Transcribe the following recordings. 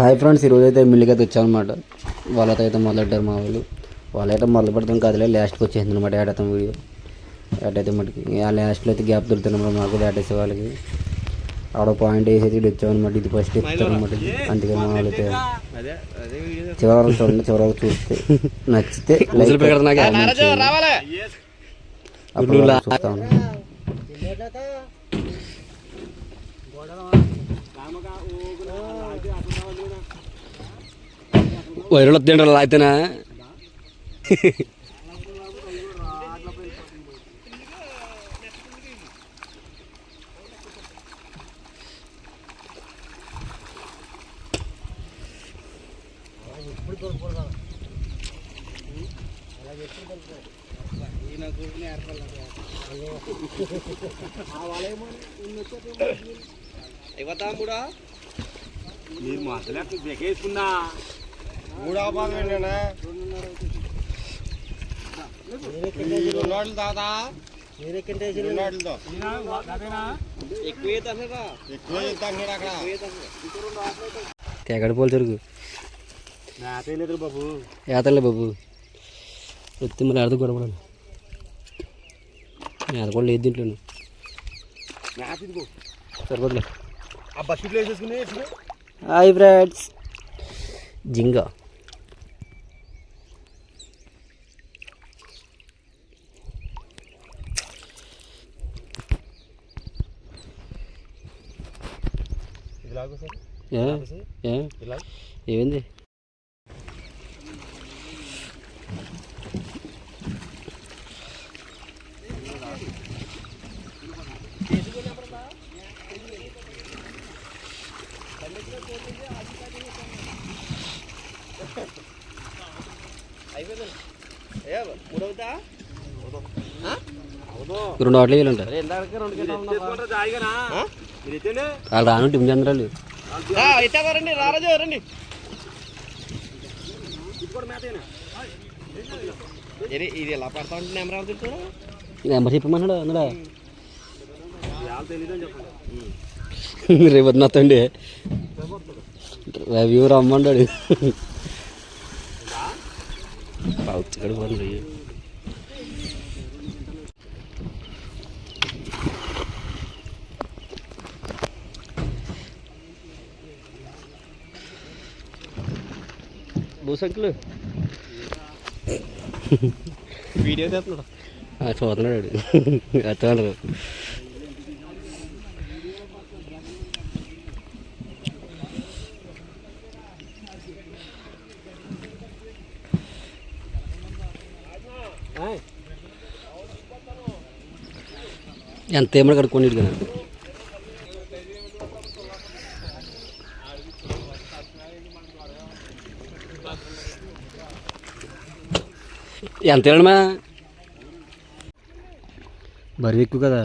Hi friends, ఈరోజు అయితే మిల్లుకి అయితే వచ్చామన్నమాట. వాళ్ళతో అయితే మొదలెట్టారు మా వాళ్ళైతే మొదలు పెడతాం కదలే, లాస్ట్కి వచ్చేసింది అనమాట ఏడతాం వీడియో. ఏటైతే మటుకి ఆ లాస్ట్లో అయితే గ్యాప్ దొరుకుతున్నమాట మాకు వేటేసే వాళ్ళకి. ఆడ పాయింట్ వేసేసి ఇటు వచ్చామన్నమాట. ఇది ఫస్ట్ ఇస్తారు అనమాట. అందుకే మా వాళ్ళైతే చివరి చూడండి, చివరి చూస్తే నచ్చితే చూస్తాను. వైరల్ వద్దండి అయితేనా కూడా మీరు మాసలే వేసుకున్నా మూడవ భాగం ఏంటన్నా దాదా ఎక్కడ పోలు చెరుకు బాబు ఏతలే బాబు ఎత్తి మళ్ళీ ఆడదు గొడవ మేత కూడా లేదు దీంట్లో సరిపోతులే. హాయ్ ఫ్రెండ్స్, జింగా ఏమైంది? రెండు ఆటలు వేయాలంట వాళ్ళు రాను టిమ్ చంద్రాలు రండి రారాజు రండి. ఇది ఎలా పడతా ఉంటుంది నెంబర్ చెప్పమన్నాడు అన్నాడా రేపు వద్దండి రవి రమ్మన్నాడు. ఇక్కడ పోతుంది భూసంకులు వీడియో చేస్తున్నాడు, చూస్తున్నాడు అతను. ఎంత ఏమన్నా కడుక్కోండి కదా. ఎంత ఏమా బరువు ఎక్కువ కదా.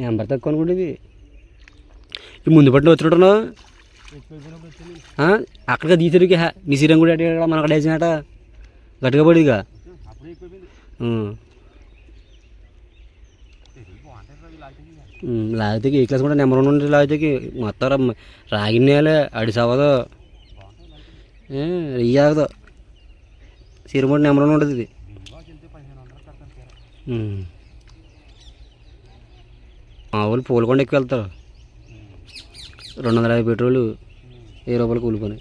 నెంబర్ తక్కువ అనుకుంటుంది. ఈ ముందు పట్టిన వచ్చినట్టున్నావు అక్కడికి తీసరికి నీ శ్రీరం కూడా అడిగా మన అక్కడ వేసినట గట్టిగా పడిగా లాగితే ఏ క్లాస్ కూడా నెంబర్ 1 ఉండి లాగితే మొత్తం రాగినేలే అడిసవదు రీయాగదు. సిరిమూడి నెంబర్ 1 ఉంటుంది ఇది. మా వాళ్ళు పూలకొండ ఎక్కువ వెళ్తారు. 250 పెట్రోలు 1000 రూపాయలు కూలిపోయి.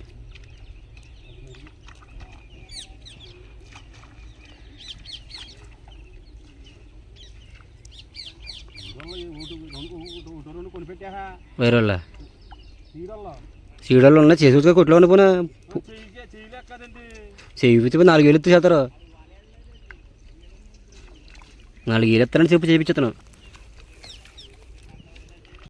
వేరే వాళ్ళ సీడల్లో ఉన్నా చేసి కొట్లో ఉండిపోయినా చేయితే 4,000 ఎత్తు చేస్తారు. 4,000 ఎత్తారని చెప్పి చేయించుతాను.